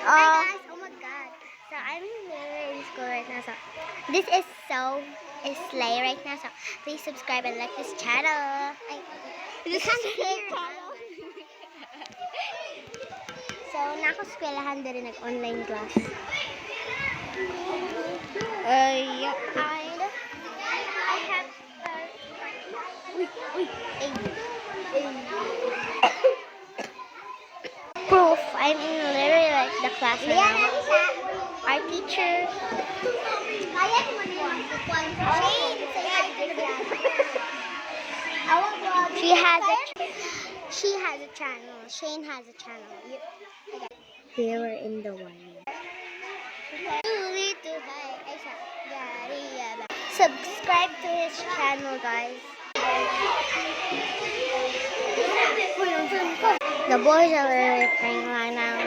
Hi guys! Oh my god. So I'm in school right now. So this is Slay right now. So please subscribe and like this channel. This is channel. So nakaskwelahan din rin nag-online class. Yeah. And I have proof. I'm in literally like the class right now. Our teacher. She has a channel. Shane has a channel. They were in the one. Subscribe to his channel, guys. The boys are literally playing right now.